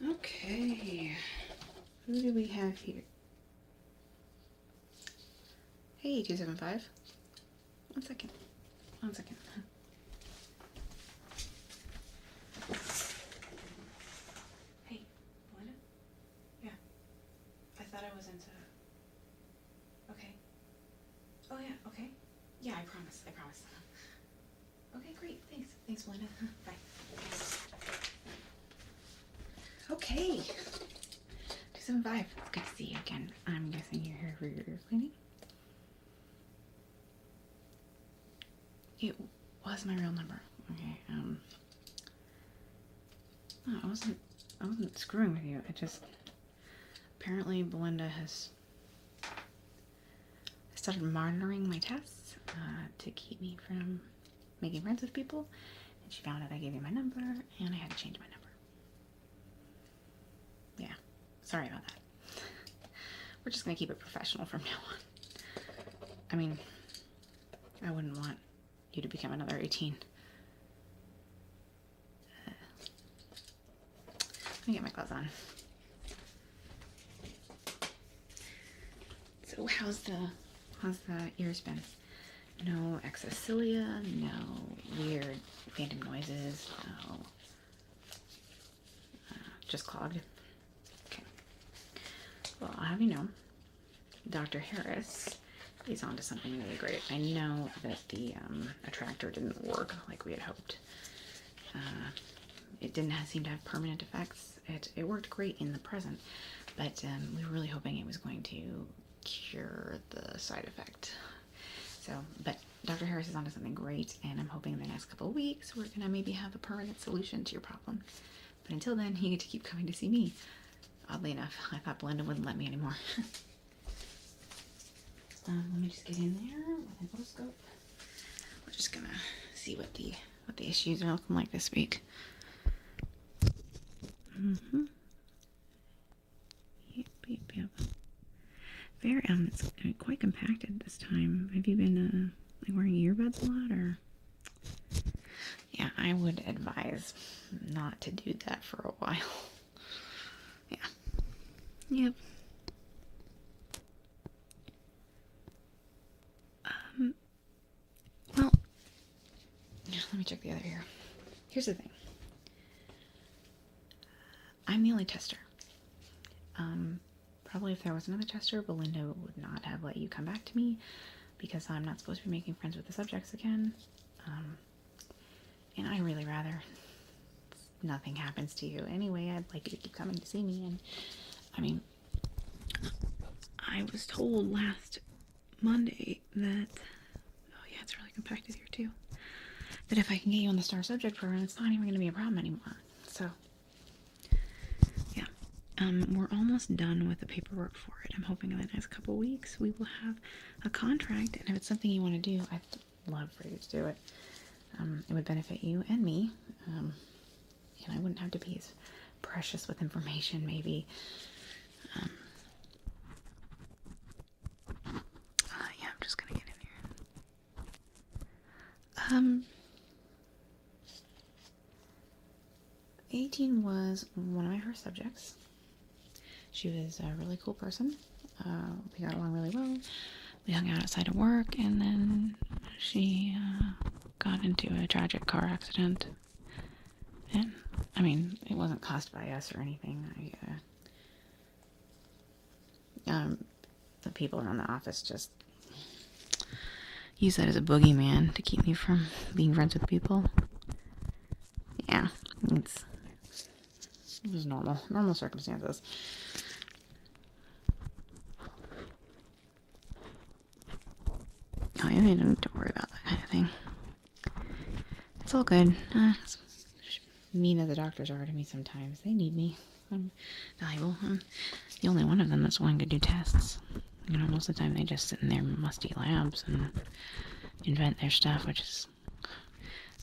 Okay. Who do we have here? Hey, 275. One second. Hey, Melinda? Yeah. I thought I was into... Okay. Oh, yeah, okay. Yeah, I promise. Okay, great. Thanks, Melinda. Bye. Okay. 275. It's good to see you again. I'm guessing you're here for your cleaning? It was my real number. Okay, no, I wasn't screwing with you. It just, apparently Belinda has started monitoring my tests to keep me from making friends with people, and she found out I gave you my number, and I had to change my number. Yeah, sorry about that. We're just gonna keep it professional from now on. I mean, I wouldn't want you to become another 18. Let me get my gloves on. So how's the ears been? No excess cilia, no weird phantom noises, no just clogged. Okay. Well, I'll have you know, Dr. Harris is onto something really great. I know that the attractor didn't work like we had hoped. It didn't seem to have permanent effects. It worked great in the present, but we were really hoping it was going to cure the side effect. So, but Dr. Harris is onto something great, and I'm hoping in the next couple of weeks we're gonna maybe have a permanent solution to your problem. But until then, you get to keep coming to see me. Oddly enough, I thought Belinda wouldn't let me anymore. Let me just get in there with an otoscope. We're just gonna see what the issues are looking like this week. Yep. Very it's quite compacted this time. Have you been like wearing earbuds a lot, or? Yeah, I would advise not to do that for a while. Yeah. Yep. Well, let me check the other ear. Here's the thing. I'm the only tester. Probably if there was another tester, Belinda would not have let you come back to me because I'm not supposed to be making friends with the subjects again. And I really rather nothing happens to you. Anyway, I'd like you to keep coming to see me. And I mean, I was told last Monday that, oh yeah, it's really compacted here too, that if I can get you on the STAR subject program, it's not even going to be a problem anymore. So, yeah. We're almost done with the paperwork for it. I'm hoping in the next couple weeks we will have a contract, and if it's something you want to do, I'd love for you to do it. It would benefit you and me, and I wouldn't have to be as precious with information, maybe. Yeah, I'm just gonna get in here. 18 was one of my first subjects. She was a really cool person. We got along really well. We hung out outside of work, and then she got into a tragic car accident. And, I mean, it wasn't caused by us or anything. The people around the office just use that as a boogeyman to keep me from being friends with people. Yeah, it was normal circumstances. Oh, you don't need to worry about that kind of thing. It's all good. Mean as the doctors are to me sometimes. They need me. I'm valuable. I'm the only one of them that's willing to do tests. You know, most of the time they just sit in their musty labs and invent their stuff, which is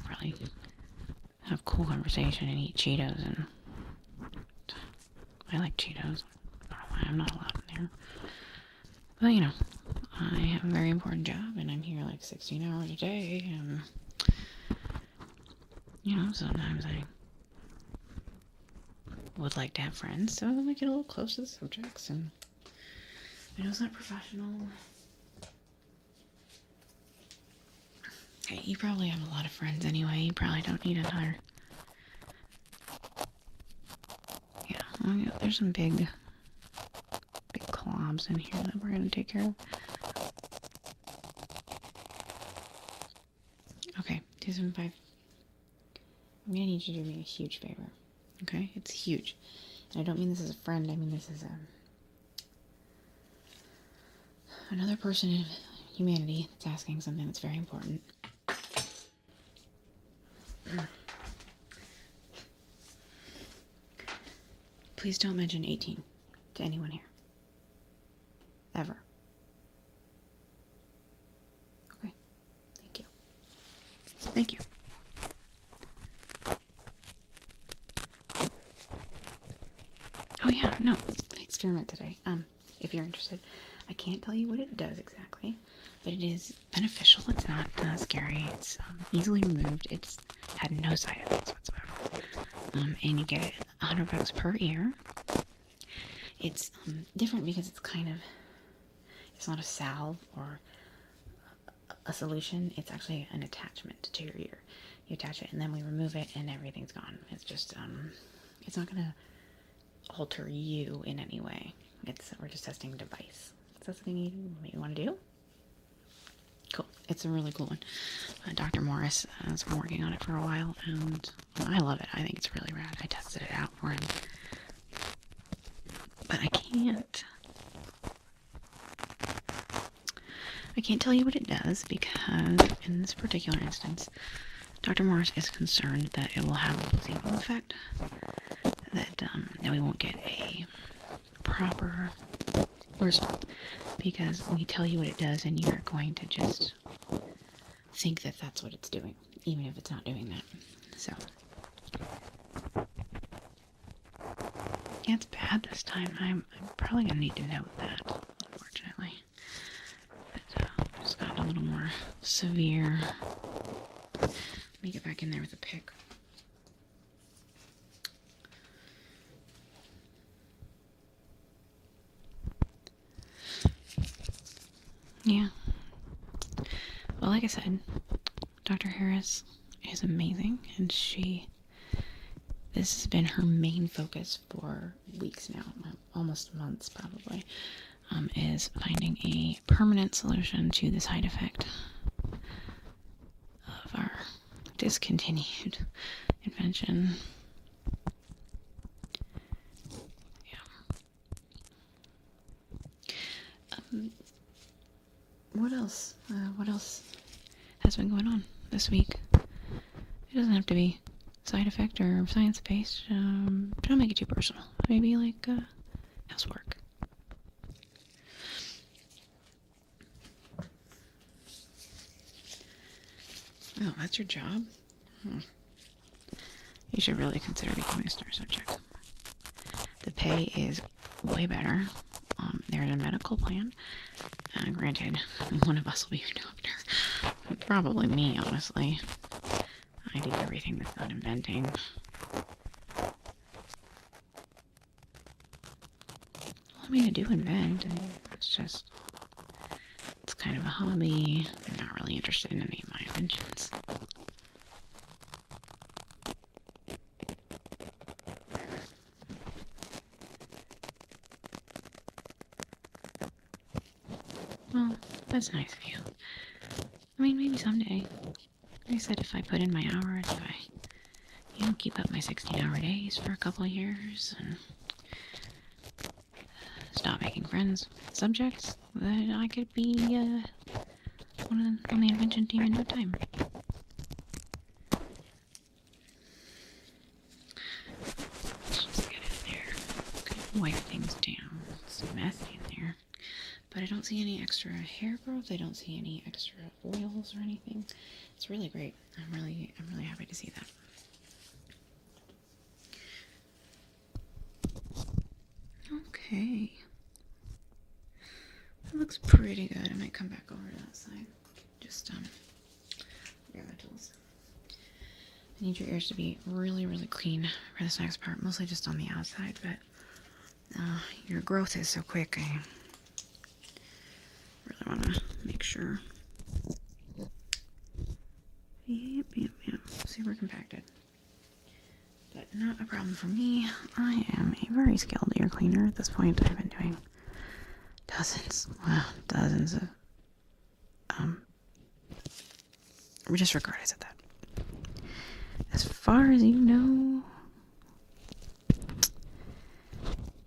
probably have cool conversation and eat Cheetos, and I like Cheetos. I don't know why I'm not allowed in there. But, you know, I have a very important job, and I'm here like 16 hours a day, and, you know, sometimes I would like to have friends, so we get a little close to the subjects, and I know it's not professional. Hey, you probably have a lot of friends anyway. You probably don't need another. Yeah, well, yeah, there's some big clobs in here that we're gonna take care of. Okay, 275. I'm gonna need you to do me a huge favor. Okay? It's huge. And I don't mean this as a friend, I mean this as another person in humanity that's asking something that's very important. Please don't mention 18 to anyone here. Ever. Okay. Thank you. Thank you. Oh yeah, no. Experiment today. If you're interested. I can't tell you what it does exactly, but it is beneficial. It's not scary. It's easily removed. It's had no side effects whatsoever. And you get it $100 per ear. It's different because it's kind of, it's not a salve or a solution. It's actually an attachment to your ear. You attach it and then we remove it and everything's gone. It's just, it's not going to alter you in any way. We're just testing a device. Is that something you want to do? Cool. It's a really cool one. Dr. Morris has been working on it for a while, and I love it. I think it's really rad. I tested it out for him. But I can't tell you what it does because in this particular instance, Dr. Morris is concerned that it will have a placebo effect, that we won't get a proper result because we tell you what it does and you're going to just think that that's what it's doing, even if it's not doing that. So, yeah, it's bad this time. I'm probably going to need to note that, unfortunately. But, it's gotten a little more severe. Let me get back in there with a pick. Yeah. Well, like I said, Dr. Harris is amazing, and this has been her main focus for weeks now, almost months probably, is finding a permanent solution to the side effect of our discontinued invention. Yeah. What else? What else has been going on this week? It doesn't have to be side effect or science-based. Don't make it too personal. Maybe like housework. Oh, that's your job? You should really consider becoming a star subject. The pay is way better. There's a medical plan. Granted, one of us will be your doctor. Probably me, honestly. I do everything that's not inventing. I mean, I do invent. It's kind of a hobby. I'm not really interested in any of my inventions. Well, that's nice of you. I mean, maybe someday. Like I said, if I put in my hours, if I, keep up my 16-hour days for a couple of years, and stop making friends with subjects, that I could be on the invention team in no time. Let's just get in there. Wipe things down. It's messy in there. But I don't see any extra hair growth. I don't see any extra oils or anything. It's really great. I'm really happy to see that. Okay. That looks pretty good. I might come back over to that side. Just grab the tools. I need your ears to be really, really clean for this next part, mostly just on the outside, but your growth is so quick, I really want to make sure. Yep, super compacted. But not a problem for me. I am a very skilled ear cleaner at this point. I've been doing dozens of, disregard, I said that. As far as you know,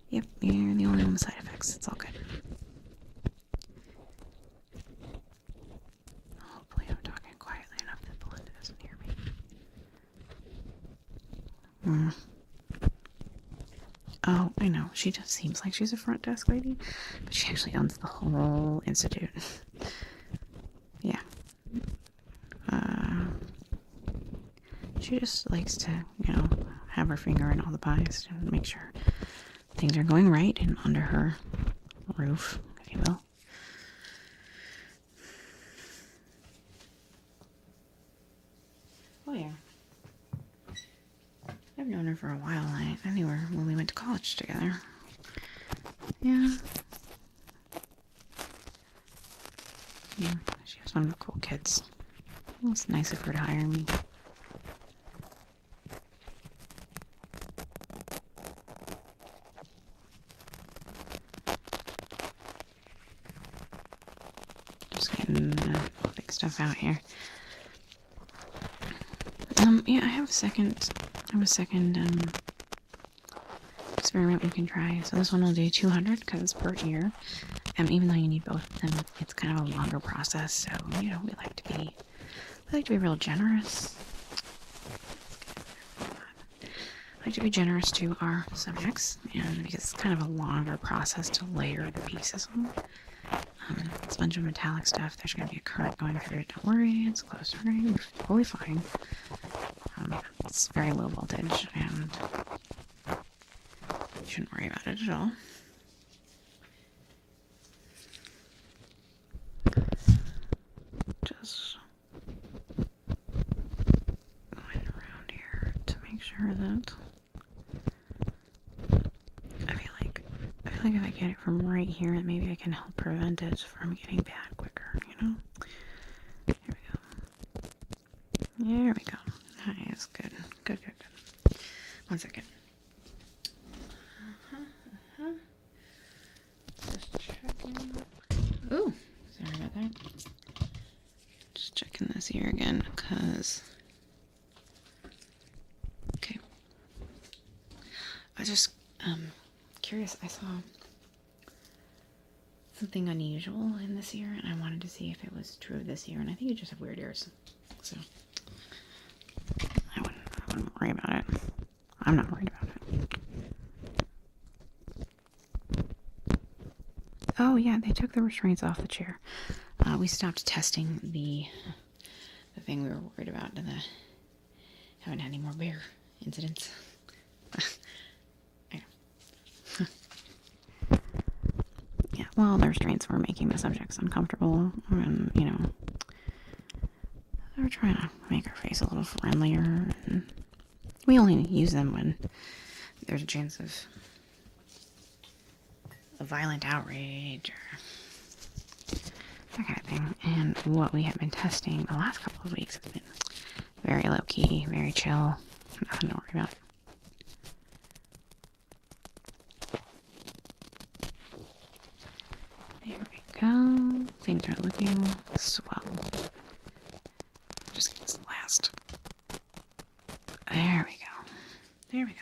yep, you're the only one with side effects. It's all good. Hopefully I'm talking quietly enough that Belinda doesn't hear me. Oh, I know. She just seems like she's a front desk lady, but she actually owns the whole institute. Yeah. She just likes to, have her finger in all the pies and make sure things are going right and under her roof, if you will. Oh, yeah. I've known her for a while. I knew her when we went to college together. Yeah. Yeah, she was one of the cool kids. It was nice of her to hire me. Just getting the big stuff out here. Yeah, I have a second experiment we can try. So this one will do 200 because per ear. Even though you need both of them, it's kind of a longer process. So, we like to be real generous. I like to be generous to our subjects, and because it's kind of a longer process to layer the pieces on. It's a bunch of metallic stuff. There's going to be a current going through it. Don't worry, it's close to running. You're totally fine. It's very low voltage, and you shouldn't worry about it at all. Just going around here to make sure that I feel like if I get it from right here, then maybe I can help prevent it from getting bad quicker, Here we go. There we go. Nice, good. Good. 1 second. Just checking. Ooh, sorry about that. Just checking this ear again, because... Okay. I was just, curious. I saw something unusual in this ear, and I wanted to see if it was true of this ear, and I think you just have weird ears. So, I wouldn't worry about it. I'm not worried about it. Oh, yeah, they took the restraints off the chair. We stopped testing the thing we were worried about, and haven't had any more bear incidents. Yeah, well, the restraints were making the subjects uncomfortable, and, they were trying to make our face a little friendlier, and we only use them when there's a chance of a violent outrage or that kind of thing. And what we have been testing the last couple of weeks has been very low key, very chill, nothing to worry about. There we go. Things are looking swell. Just get this last. There we go.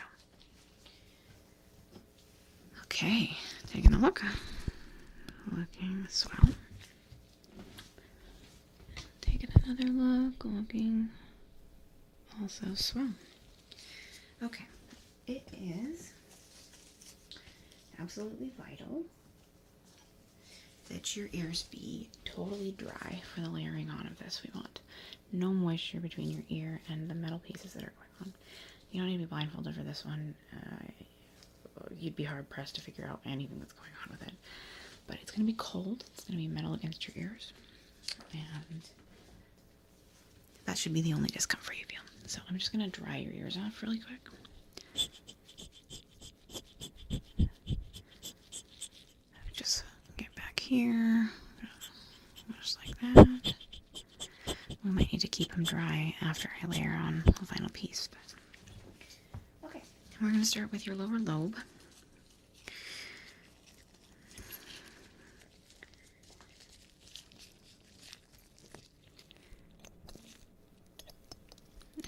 Okay, taking a look. Looking swell. Taking another look. Looking also swell. Okay, it is absolutely vital that your ears be totally dry for the layering on of this. We want no moisture between your ear and the metal pieces that are going on. You don't need to be blindfolded for this one. You'd be hard pressed to figure out anything that's going on with it. But it's going to be cold. It's going to be metal against your ears. And That should be the only discomfort you feel. So I'm just going to dry your ears off really quick. Just get back here, just like that. We might need to keep them dry after I layer on the final piece. But... Okay, we're going to start with your lower lobe.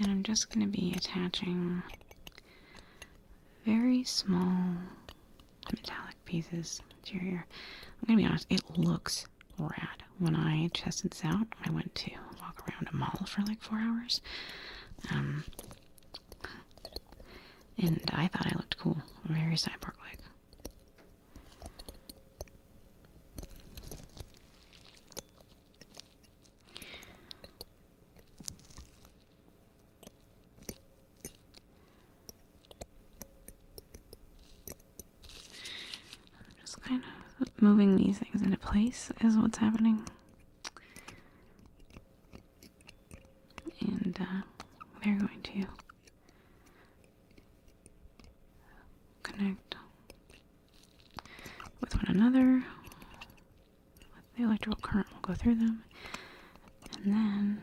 And I'm just going to be attaching very small metallic pieces to your ear. I'm going to be honest, it looks rad. When I tested this out, I went to walk around a mall for like 4 hours. And I thought I looked cool. Very cyborg-like. Just kind of moving these things into place is what's happening. And they're going to connect with one another. The electrical current will go through them. And then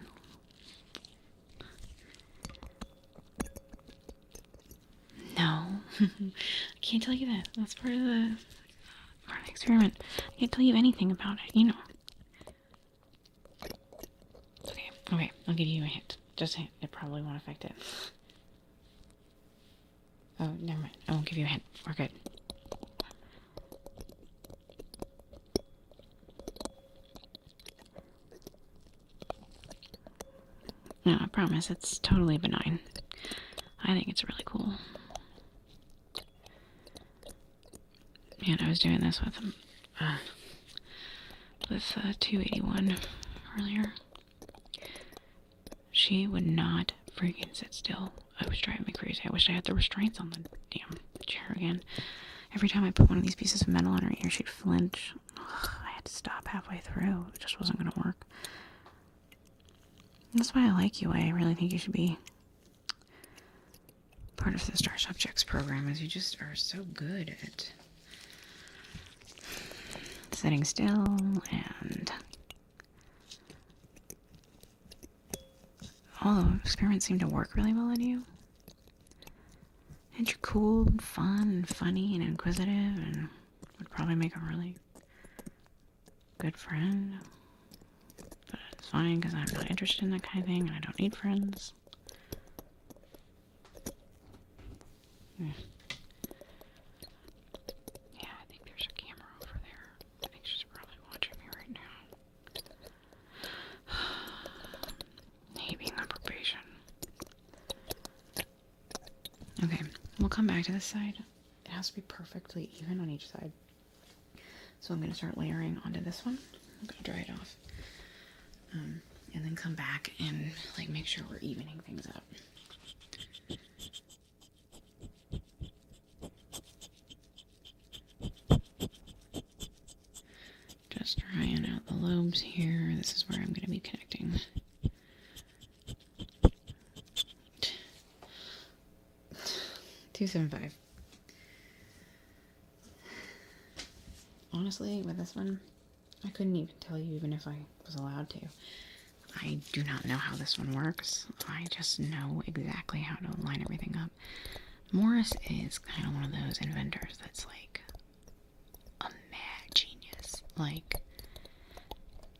no. I can't tell you that. That's part of the experiment. I can't tell you anything about it, you know. Okay, I'll give you a hint. Just a hint. It probably won't affect it. Oh, never mind. I won't give you a hint. We're good. No, I promise. It's totally benign. I think it's really cool. And I was doing this with 281 earlier. She would not freaking sit still. It was driving me crazy. I wish I had the restraints on the damn chair again. Every time I put one of these pieces of metal on her ear, she'd flinch. Ugh, I had to stop halfway through. It just wasn't going to work. That's why I like UA. I really think you should be part of the Star Subjects program, as you just are so good at sitting still and all the experiments seem to work really well on you. And you're cool and fun and funny and inquisitive and would probably make a really good friend. But it's fine because I'm not interested in that kind of thing and I don't need friends. Yeah, I think there's a camera over there. I think she's probably watching me right now. Hate being on probation. Okay, we'll come back to this side. It has to be perfectly even on each side. So I'm going to start layering onto this one. I'm going to dry it off. And then come back and like make sure we're evening things up. Just drying out the lobes here. This is where I'm going to be connecting. $275. Honestly, with this one, I couldn't even tell you even if I was allowed to. I do not know how this one works. I just know exactly how to line everything up. Morris is kind of one of those inventors that's like a mad genius. Like,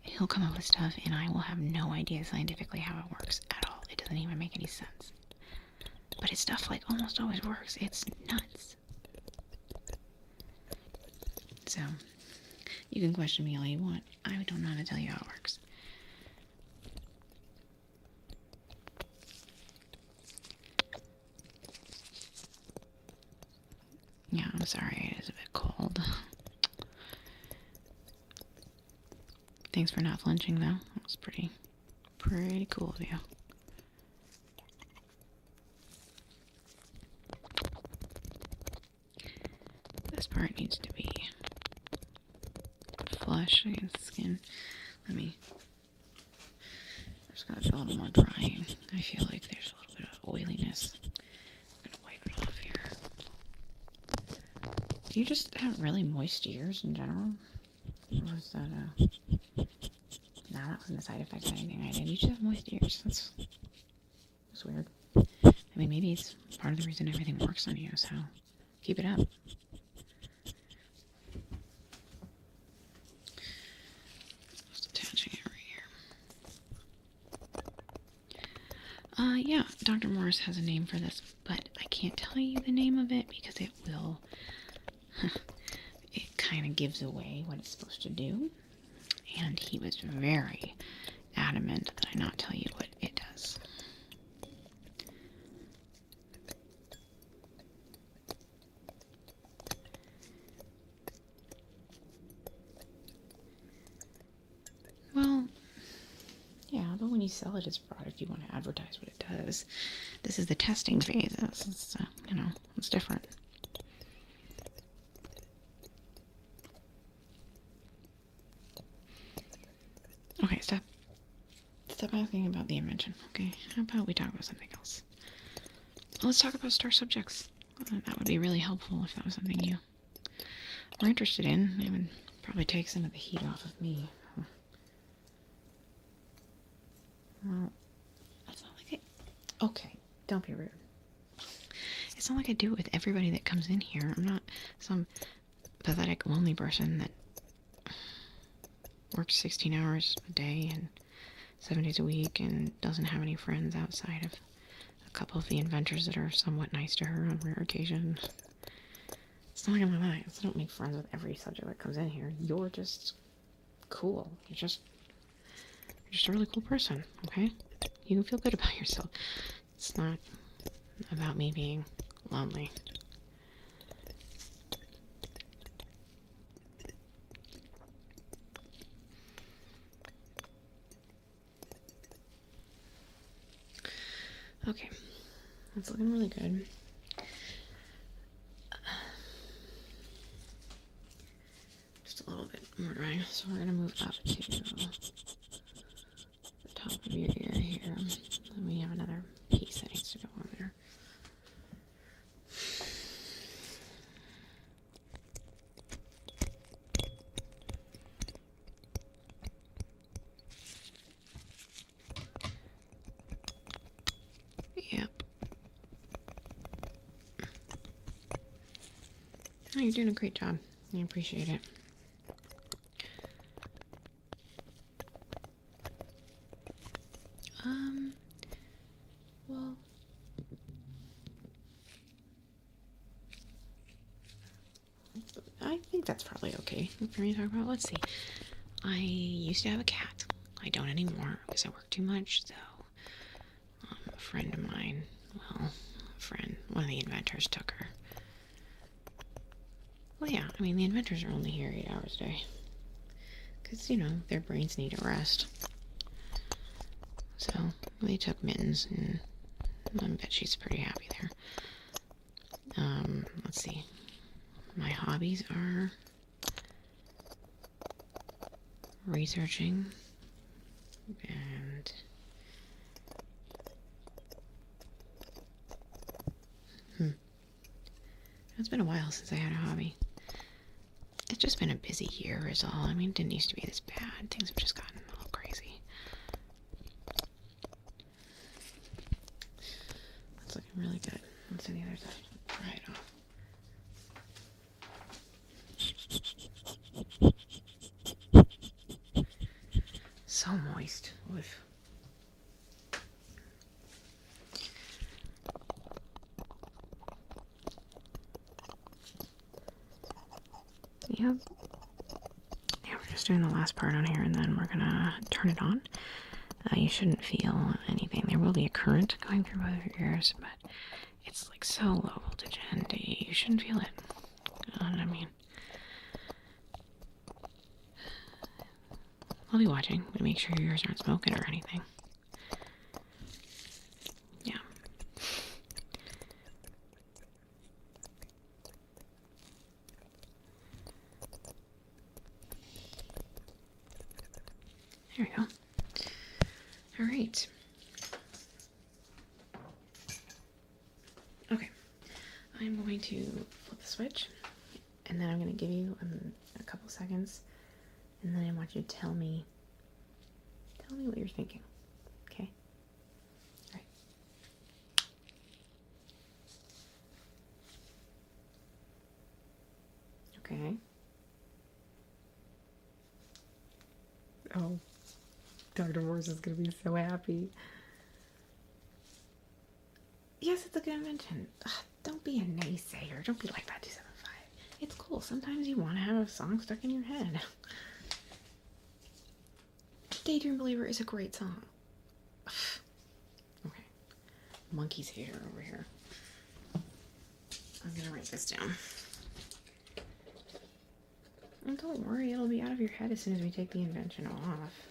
he'll come up with stuff and I will have no idea scientifically how it works at all. It doesn't even make any sense. But his stuff like almost always works. It's nuts. So, you can question me all you want. I don't know how to tell you how it works. Yeah, I'm sorry, it is a bit cold. Thanks for not flinching, though. That was pretty cool of you. This part needs to be flush against the skin. I'm just gonna do a little more drying. I feel like there's a little bit of oiliness. I'm gonna wipe it off here. Do you just have really moist ears in general? Or was that no, that wasn't a side effect of anything I did. You just have moist ears. That's weird. I mean, maybe it's part of the reason everything works on you, so keep it up. Just attaching it right here. Yeah, Dr. Morris has a name for this, but I can't tell you the name of it because it will... it kind of gives away what it's supposed to do. And he was very adamant that I not tell you what it does. Well, yeah, but when you sell it as a product, you want to advertise what it does. This is the testing phase. It's, it's different. Okay, stop asking about the invention, okay? How about we talk about something else? Let's talk about star subjects. That would be really helpful if that was something you were interested in. It would probably take some of the heat off of me. Well, that's not like it. Okay, don't be rude. It's not like I do it with everybody that comes in here. I'm not some pathetic, lonely person that works 16 hours a day and 7 days a week and doesn't have any friends outside of a couple of the inventors that are somewhat nice to her on rare occasions. It's not like I'm like that. I don't make friends with every subject that comes in here. You're just cool. You're just a really cool person, okay? You can feel good about yourself. It's not about me being lonely. Okay, that's looking really good. Just a little bit more drying, so we're gonna move up to the top of your ear here. And we have another piece that needs to go on there. Yep. Oh, you're doing a great job. I appreciate it. Well, I think that's probably okay for me to talk about. Let's see. I used to have a cat. I don't anymore because I work too much, so a friend of mine, one of the inventors took her. Well, yeah, I mean, the inventors are only here 8 hours a day. Because, their brains need a rest. So, they took Mittens, and I bet she's pretty happy there. Let's see. My hobbies are researching and it's been a while since I had a hobby. It's just been a busy year is all. I mean, it didn't used to be this bad. Things have just gotten a little crazy. That's looking really good. Let's do the other side. Dry it off. So moist. Oof. Yep. Yeah, we're just doing the last part on here and then we're gonna turn it on. You shouldn't feel anything. There will be a current going through both of your ears, but it's like so low voltage and you shouldn't feel it. I mean, I'll be watching to make sure your ears aren't smoking or anything. Yeah. There we go. All right. Okay. I'm going to flip the switch, and then I'm going to give you a couple seconds, and then I want you to tell me what you're thinking. Okay? All right. Okay. Oh, Dr. Morse is going to be so happy. Yes, it's a good invention. Ugh, don't be a naysayer. Don't be like that, 275. It's cool. Sometimes you want to have a song stuck in your head. Daydream Believer is a great song. Okay. Monkey's hair over here. I'm going to write this down. And don't worry, it'll be out of your head as soon as we take the invention off.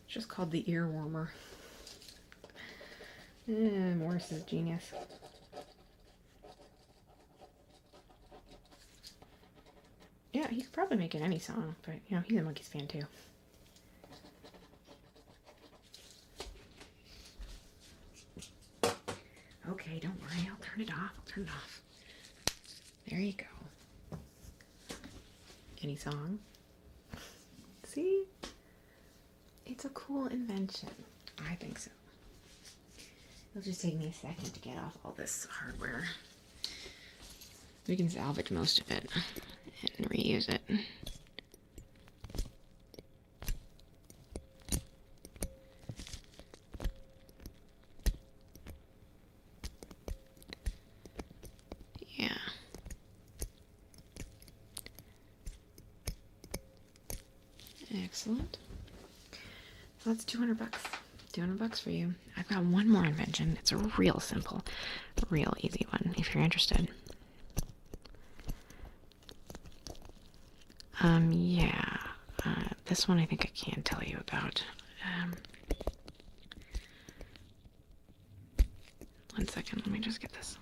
It's just called the ear warmer. Morris is genius. Yeah, he could probably make it any song, but you know, he's a Monkees fan too. Okay, don't worry, I'll turn it off. There you go. Any song? See? It's a cool invention. I think so. It'll just take me a second to get off all this hardware. We can salvage most of it and reuse it. Yeah. Excellent. So that's $200. $200 for you. I've got one more invention. It's a real simple, real easy one if you're interested. Yeah. This one I think I can tell you about. One second, let me just get this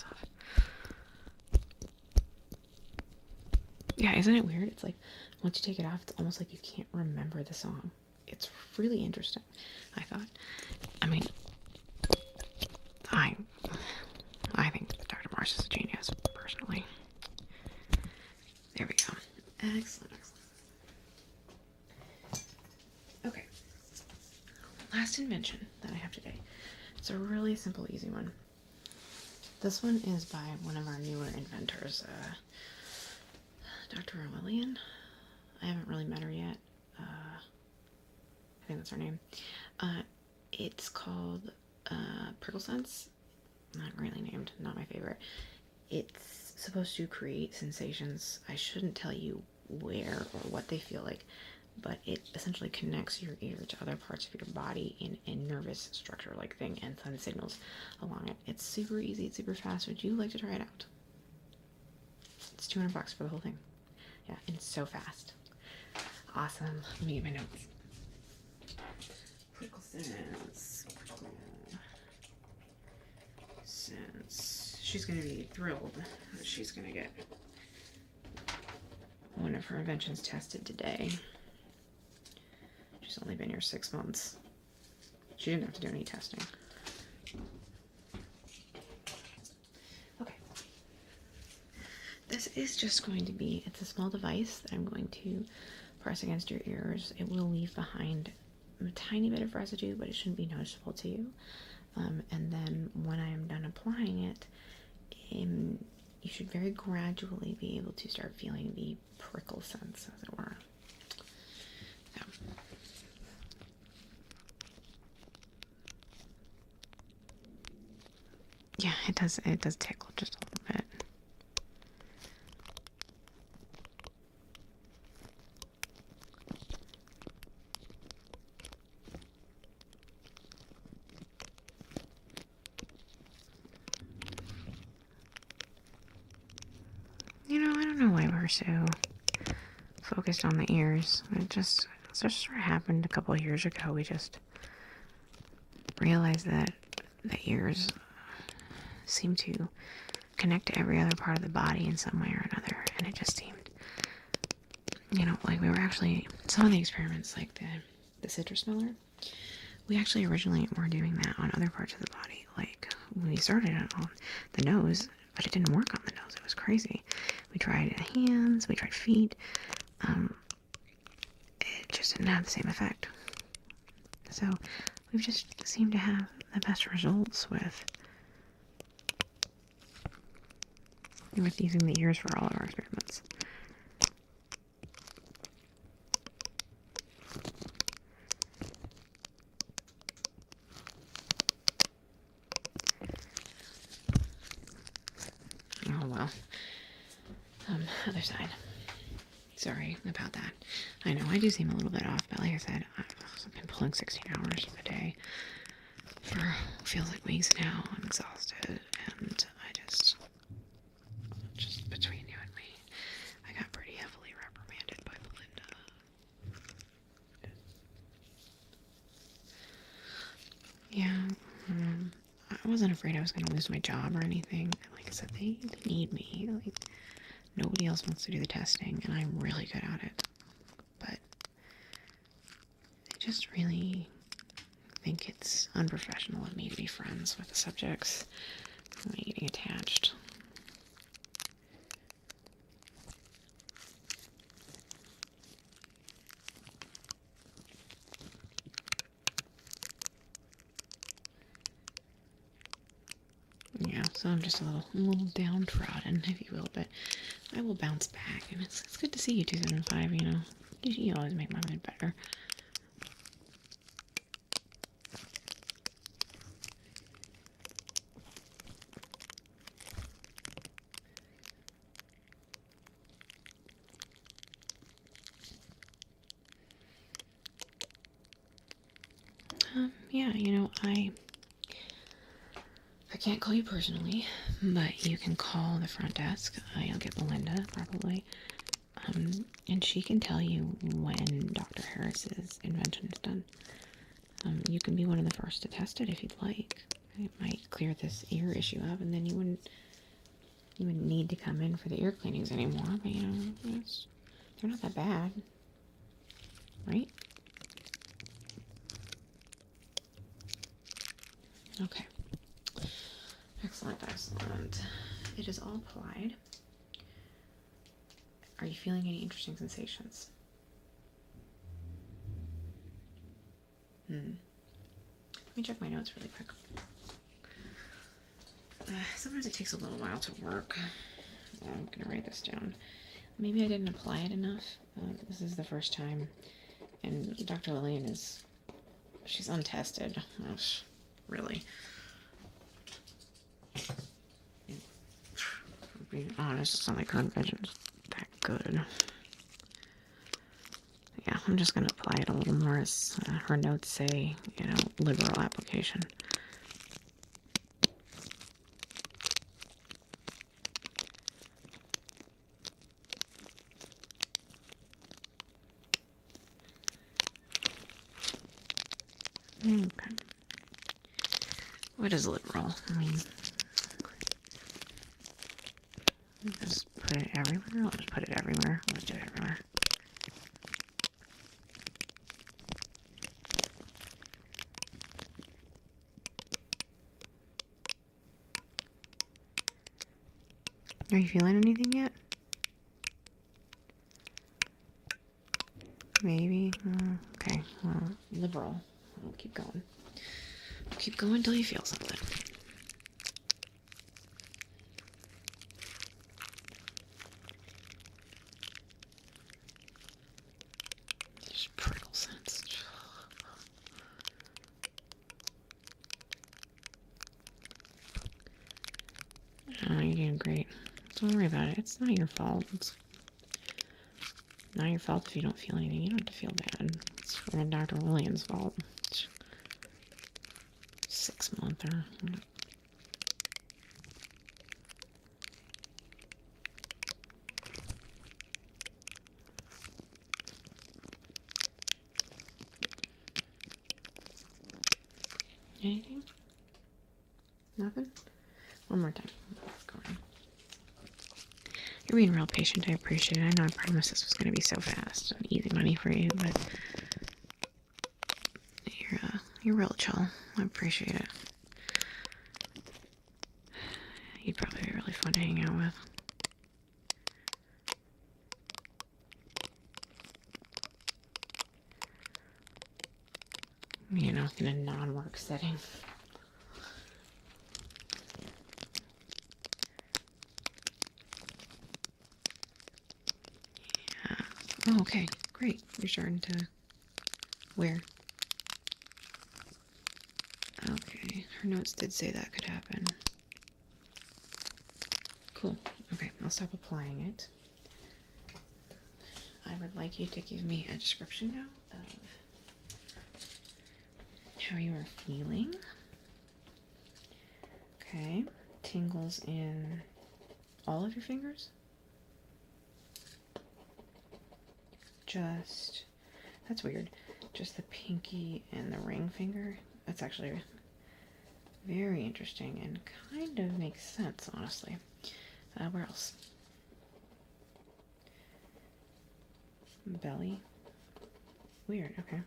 off. Yeah, isn't it weird? It's like once you take it off, it's almost like you can't remember the song. It's really interesting, I thought. I mean, I think Dr. Morse is a genius, personally. There we go. Excellent. Okay. Last invention that I have today. It's a really simple, easy one. This one is by one of our newer inventors, Dr. Lillian. I haven't really met her yet. I think that's her name. It's called Pricklesense. Not really named, not my favorite. It's supposed to create sensations. I shouldn't tell you where or what they feel like, but it essentially connects your ear to other parts of your body in a nervous structure-like thing and sends signals along it. It's super easy, it's super fast. Would you like to try it out? It's $200 for the whole thing. Yeah, and it's so fast. Awesome. Let me get my notes. Pricklesense. Pricklesense. She's going to be thrilled that she's going to get one of her inventions tested today. She's only been here 6 months. She didn't have to do any testing. Okay. This is just going to be, it's a small device that I'm going to press against your ears. It will leave behind a tiny bit of residue, but it shouldn't be noticeable to you. And then when I am done applying it, you should very gradually be able to start feeling the prickle sense, as it were. So. Yeah, it does tickle just a little bit. You know, I don't know why we're so focused on the ears. It just sort of happened a couple of years ago. We just realized that the ears seem to connect to every other part of the body in some way or another, and it just seemed, you know, like we were actually, some of the experiments, like the citrus smeller, We actually originally were doing that on other parts of the body. Like, we started it on the nose, but it didn't work on the nose. It was crazy. We tried hands, we tried feet. It just didn't have the same effect. So we've just seemed to have the best results with using the ears for all of our experiments. Oh well. Other side. Sorry about that. I know I do seem a little bit off, but like I said, I've been pulling 16 hours a day for feels like weeks now. I'm exhausted, and I just between you and me, I got pretty heavily reprimanded by Belinda. Yeah, I wasn't afraid I was going to lose my job or anything. Like I said, they need me. Like, nobody else wants to do the testing, and I'm really good at it. But they just really think it's unprofessional of me to be friends with the subjects. I'm getting attached. Yeah, so I'm just a little downtrodden, if you will, but I will bounce back, and it's good to see you, 275, you know. You always make my mood better. Yeah, you know, I can't call you personally, but you can call the front desk. You'll get Belinda, probably. And she can tell you when Dr. Harris's invention is done. You can be one of the first to test it if you'd like. It might clear this ear issue up, and then you wouldn't need to come in for the ear cleanings anymore. But you know, they're not that bad, right? Okay. Excellent, excellent. It is all applied. Are you feeling any interesting sensations? Let me check my notes really quick. Sometimes it takes a little while to work. I'm going to write this down. Maybe I didn't apply it enough. This is the first time. And Dr. Lillian she's untested. Oh, really. Being honest, it's not like her invention's that good. Yeah, I'm just going to apply it a little more, as her notes say, you know, liberal application. Okay. What is liberal? I mean, just put it everywhere. I'll just put it everywhere. Let's do it everywhere. Are you feeling anything yet? Maybe. Okay. Well, liberal. I'll keep going. Keep going until you feel something. Just Pricklesense. Oh, you're doing great. Don't worry about it. It's not your fault. It's not your fault if you don't feel anything. You don't have to feel bad. It's from Dr. Lillian's fault. 6-monther. Anything? Nothing? One more time. Go on. You're being real patient. I appreciate it. I know I promised this was going to be so fast and easy money for you, but you're You're real chill. I appreciate it. You'd probably be really fun to hang out with. You know, in a non-work setting. Yeah. Oh, okay. Great. You're starting to wear. Okay. Her notes did say that could happen. Cool. Okay. I'll stop applying it. I would like you to give me a description now of how you are feeling. Okay. Tingles in all of your fingers? Just, that's weird. Just the pinky and the ring finger? That's actually very interesting and kind of makes sense, honestly. Where else? Belly. Weird, okay.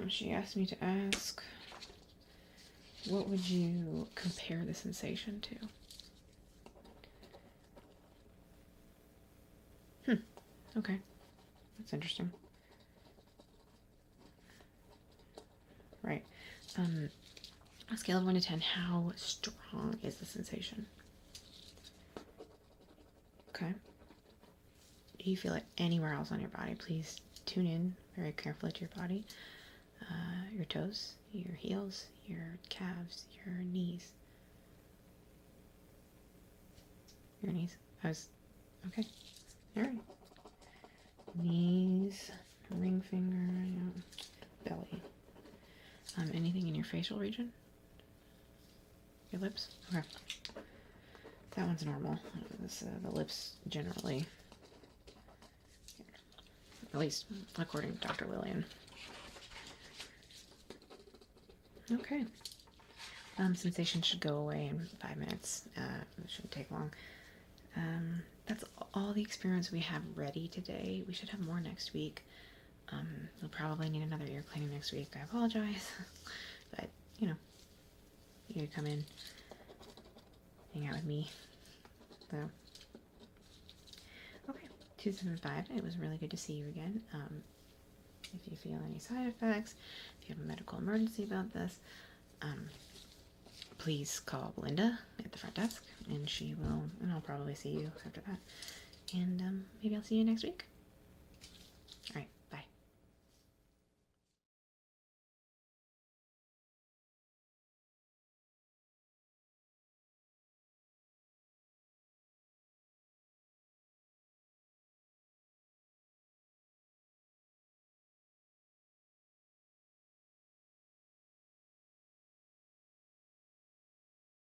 She asked me to ask, what would you compare the sensation to? Okay. That's interesting. Right. On a scale of 1 to 10, how strong is the sensation? Okay. Do you feel it anywhere else on your body? Please tune in very carefully to your body. Your toes, your heels, your calves, your knees. Your knees. Okay. All right. Knees, ring finger, yeah. Belly. Anything in your facial region? Your lips? Okay. That one's normal. The lips generally, at least according to Dr. Lillian. Okay. Sensation should go away in 5 minutes. It shouldn't take long. That's all the experiments we have ready today. We should have more next week. We'll probably need another ear cleaning next week. I apologize. But, you know, you could come in, hang out with me. So, okay. 275. It was really good to see you again. If you feel any side effects, if you have a medical emergency about this, please call Belinda at the front desk, and I'll probably see you after that. And maybe I'll see you next week.